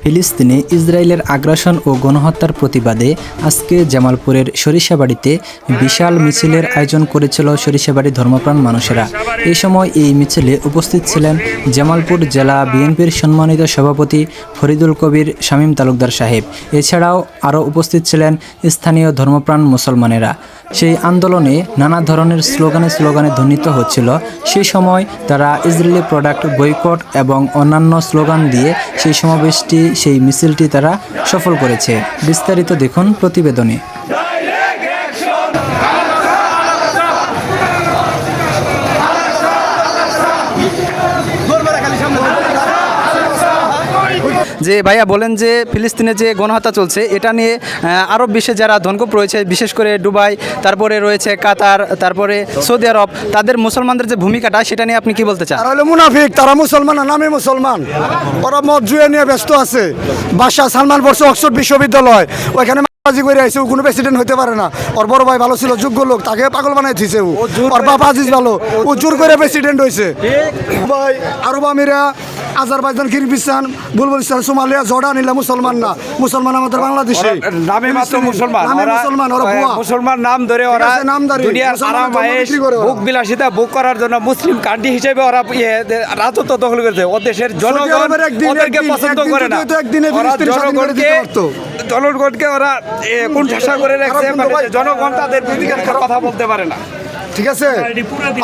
ফিলিস্তিনে ইসরায়েলের আগ্রাসন ও গণহত্যার প্রতিবাদে আজকে জামালপুরের সরিষাবাড়িতে বিশাল মিছিলের আয়োজন করেছিল সরিষাবাড়ি ধর্মপ্রাণ মানুষেরা। এই সময় এই মিছিলে উপস্থিত ছিলেন জামালপুর জেলা বিএনপির সম্মানিত সভাপতি ফরিদুল কবির শামীম তালুকদার সাহেব। এছাড়াও আরও উপস্থিত ছিলেন স্থানীয় ধর্মপ্রাণ মুসলমানেরা। সেই আন্দোলনে নানা ধরনের স্লোগানে ধ্বনিত হচ্ছিল। সেই সময় তারা ইসরায়েলি প্রোডাক্ট বয়কট এবং অন্যান্য স্লোগান দিয়ে সেই মিছিলটি তারা সফল করেছে। বিস্তারিত দেখুন প্রতিবেদনে। যে ভাইয়া বলেন যে ফিলিস্তিনে যে গণহত্যা চলছে এটা নিয়ে আরব বিশ্বে যারা ধনকুপ রয়েছে, বিশেষ করে দুবাই, তারপরে রয়েছে কাতার, তারপরে সৌদি আরব, তাদের মুসলমানদের যে ভূমিকাটা সেটা নিয়ে আপনি কি বলতে চান? তারা হলো মুনাফিক, তারা মুসলমান না, নামে মুসলমান। ওরা মদ জুয়ে নিয়ে ব্যস্ত আছে। বাদশাহ সালমান পড়ছে অক্সফোর্ড বিশ্ববিদ্যালয়, ওইখানে বাজি করে আইছে, ও কোনো প্রেসিডেন্ট হতে পারে না। ওর বড় ভাই ভালো ছিল, যোগ্য লোক, তাকে পাগল বানাই দিয়েছে। ওর বাপ আজিজ ভালো, ও জোর করে প্রেসিডেন্ট হয়েছে। ভাই আরব আমিরা, আজারবাইজান, কিরগিজস্তান, বুলবুলিস্তান, সোমালিয়া, জর্ডান, এগুলা মুসলমান না। মুসলমান আমাদের বাংলাদেশে নামে মাত্র মুসলমান। নামে মুসলমান, ওরা ভুয়া মুসলমান নাম ধরে ওরা দুনিয়ার আরাম আয়েশ ভোগ বিলাসিতা ভোগ করার জন্য মুসলিম কান্ট্রি হিসেবে ওরা রাজত্ব দখল করেছে। ও দেশের জনগণ ওদেরকে পছন্দ করে না। ওরা জনগণকে ওরা কোন ঠাসা করে রাখছে, জনগণ তাদের বিরুদ্ধে কথা বলতে পারে না। ঠিক আছে,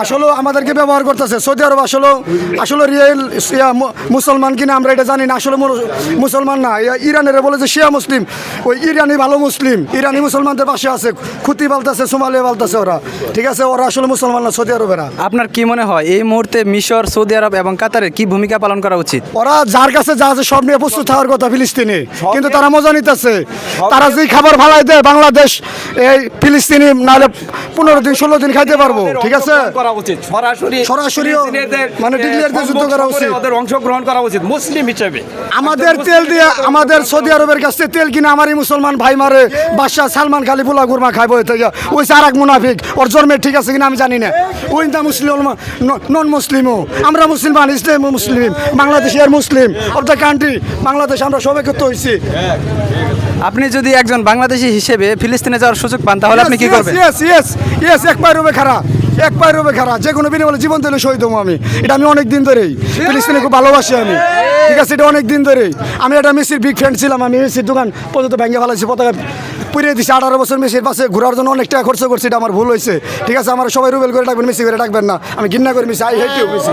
আসলে আমাদেরকে ব্যবহার করতেছে সৌদি আরব। আসলে রিয়েল মুসলমান কিনা আমরা এটা জানি না। আসলে মুসলমান না, ইরানের বলে যে শিয়া মুসলিম, ওই ইরানি ভালো মুসলিম, ইরানি মুসলমানদের পাশে আছে, খুতি পালতেছে, সোমালিয়া পালতেছে ওরা। ঠিক আছে, ওরা আসলে মুসলমান না, সৌদি আরবেরা। আপনার কি মনে হয় এই মুহূর্তে মিশর, সৌদি আরব এবং কাতারের কি ভূমিকা পালন করা উচিত? ওরা যার কাছে যা আছে সব নিয়ে প্রস্তুত হওয়ার কথা ফিলিস্তিনে, কিন্তু তারা মজা নিতেছে। তারা যে খাবার ভালাই দেয় বাংলাদেশ এই ফিলিস্তিনি নাহলে 15 দিন 16 দিন খাইতে পারবো। ঠিক আছে, করা উচিত সরাসরি মানে ডিক্লেয়ার দিয়ে যুদ্ধ করা উচিত, ওদের অংশগ্রহণ করা উচিত মুসলিম হিসেবে। আমাদের তেল দিয়ে, আমাদের সৌদি আরবের কাছে তেল কিনে আমারই মুসলমান ভাই মারে। বাদশাহ সালমান খালি পোলা গুরমা খাইব থেকে, ওই আর এক মুনাফিক। ওর জন্মের ঠিক আছে কিনা আমি জানি না। ওই না মুসলিম, নন মুসলিমও আমরা মুসলমান, ইসলাম মুসলিম, বাংলাদেশের মুসলিম অফ দ্য কান্ট্রি বাংলাদেশ। আমরা সবাই করতে হয়েছি। আপনি যদি একজন বাংলাদেশি হিসেবে ফিলিস্তিনে যাওয়ার সুযোগ পান তাহলে আপনি কি করবেন? ইয়েস, এক পায়ের রবে খারাপ, যে কোনো বিনিময়ে জীবন দিলে শহীদ হবো আমি। এটা আমি অনেক দিন ধরেই ফিলিস্তিনে খুব ভালোবাসি আমি। ঠিক আছে, এটা অনেক দিন ধরেই আমি একটা মেসির বিগ ফ্রেন্ড ছিলাম। আমি মেসির দোকান পর্যন্ত ভেঙে ফেলাইছি, পতাকা পুড়িয়ে দিচ্ছি। 18 বছর মেসির পাশে ঘোরার জন্য অনেক টাকা খরচ করছি, এটা আমার ভুল হয়েছে। ঠিক আছে, আমার সবাই রুবেল করে ডাকবেন, মেসি করে ডাকবেন না। আমি ঘৃণা করি Messi, I hate you Messi.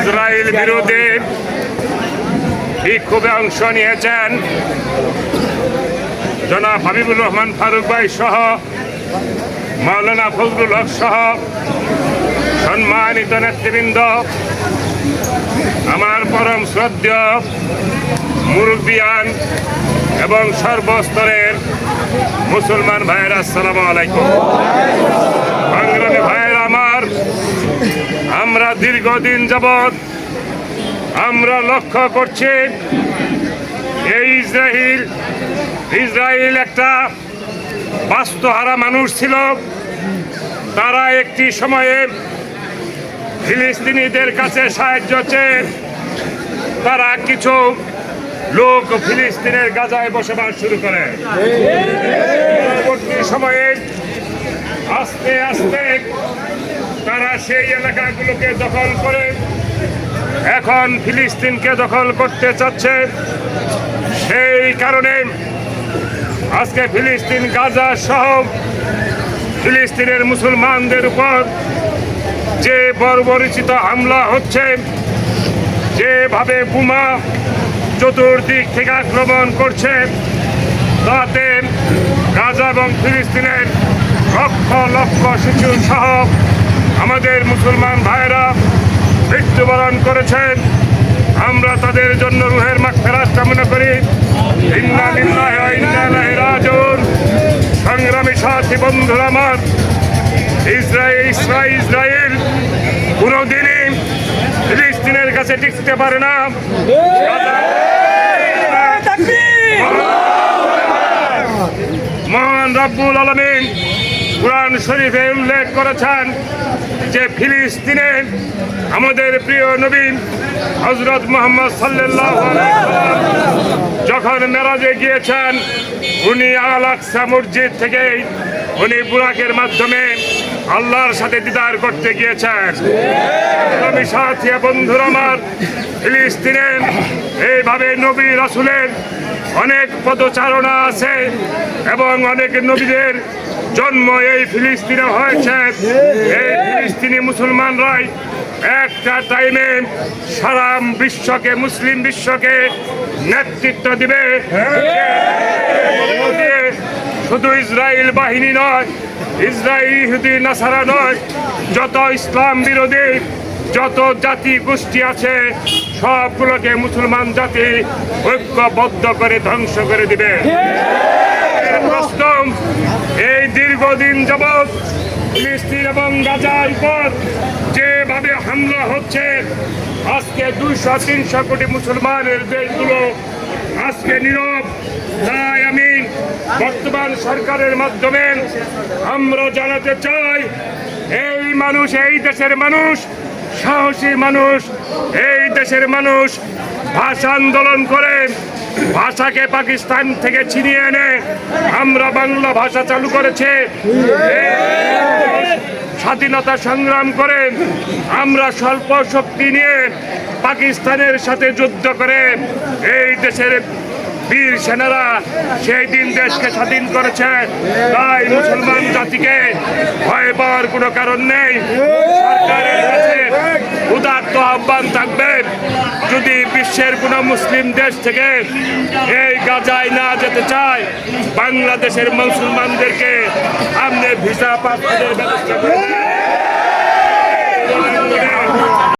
Israel বিরোধী বিক্ষোভে অংশ নিয়েছেন জনাব হাবিবুর রহমান ফারুক ভাই সহ মাওলানা ফজলুল হক সহ সম্মানিত নেতৃবৃন্দ, আমার পরম শ্রদ্ধেয় মুরব্বিয়ান এবং সর্বস্তরের মুসলমান ভাইয়েরা আসসালামু আলাইকুম। সংগ্রামী ভাইয়েরা আমার, আমরা দীর্ঘদিন যাবৎ আমরা লক্ষ্য করছি এই ইসরায়েল একটা বাস্তুহারা মানুষ ছিল। তারা একটি সময়ে ফিলিস্তিনিদের কাছে সাহায্য চেয়ে তারা কিছু লোক ফিলিস্তিনের গাজায় বসবাস শুরু করে। পরবর্তী সময়ে আস্তে আস্তে তারা সেই এলাকাগুলোকে দখল করে এখন ফিলিস্তিনকে দখল করতে চাচ্ছে। সেই কারণে আজকে ফিলিস্তিন গাজা সহ ফিলিস্তিনের মুসলমানদের উপর যে বর্বরচিত হামলা হচ্ছে, যেভাবে বোমা চতুর্দিক থেকে আক্রমণ করছে, তাতে গাজা এবং ফিলিস্তিনের লক্ষ লক্ষ শিশু সহ আমাদের মুসলমান ভাইরা মৃত্যুবরণ করেছেন। আমরা তাদের জন্য রুহের মাগফিরাত কামনা করি। ইন্না লিল্লাহি ওয়া ইন্না ইলাইহি রাজিউন। সংগ্রামী সাথী বন্ধুরা আমার, ইসরায়েল কোনোদিনই ফিলিস্তিনের কাছে টিকতে পারে না। মহান রব্বুল আলামিন কুরআন শরীফে উল্লেখ করেছেন যে ফিলিস্তিনে আমাদের প্রিয় নবী হযরত মুহাম্মদ সাল্লাল্লাহু আলাইহি ওয়াসাল্লাম যখন মেরাজে গিয়েছেন, উনি আল আকসা মসজিদ থেকে উনি বুরাকের মাধ্যমে আল্লাহর সাথে দিদার করতে গিয়েছেন। আমি সাথী বন্ধুরা আমার, ফিলিস্তিনে এইভাবে নবী রাসূলের অনেক পদচারণা আছে এবং অনেক নবীদের জন্ম এই ফিলিস্তিনে হয়েছে। এই ফিলিস্তিনি মুসলমানরাই একটা টাইমে সারা বিশ্বকে, মুসলিম বিশ্বকে নেতৃত্ব দিবে। শুধু ইসরায়েল বাহিনী নয়, ইসরায়েল ইহুদি নাসারা নয়, যত ইসলাম বিরোধী যত জাতি গোষ্ঠী আছে সবগুলোকে মুসলমান জাতি ঐক্যবদ্ধ করে ধ্বংস করে দিবে। প্রশ্ন, এই দীর্ঘদিন যাবৎ ফিলিস্তিন এবং গাজার উপর যেভাবে হামলা হচ্ছে, আজকে 200-300 কোটি মুসলমানের দেশগুলো আজকে নীরব। তাই আমি বর্তমান সরকারের মাধ্যমে আমরা জানাতে চাই, এই মানুষ, এই দেশের মানুষ সাহসী মানুষ, এই দেশের মানুষ ভাষা আন্দোলন করে ভাষাকে পাকিস্তান থেকে ছিনিয়ে এনে আমরা বাংলা ভাষা চালু করেছে। স্বাধীনতা সংগ্রাম করে আমরা স্বল্প শক্তি নিয়ে পাকিস্তানের সাথে যুদ্ধ করে এই দেশের বীর সেনারা সেই দিন দেশকে স্বাধীন করেছে। তাই মুসলমান জাতিকে ভয় পাওয়ার কোনো কারণ নেই। সরকারের কাছে উদাত্ত আহ্বান থাকবে, যদি বিশ্বের কোনো মুসলিম দেশ থেকে এই গাজায় না যেতে চায়, বাংলাদেশের মুসলমানদেরকে আপনি ভিসা পাসপোর্টের ব্যবস্থা করবেন।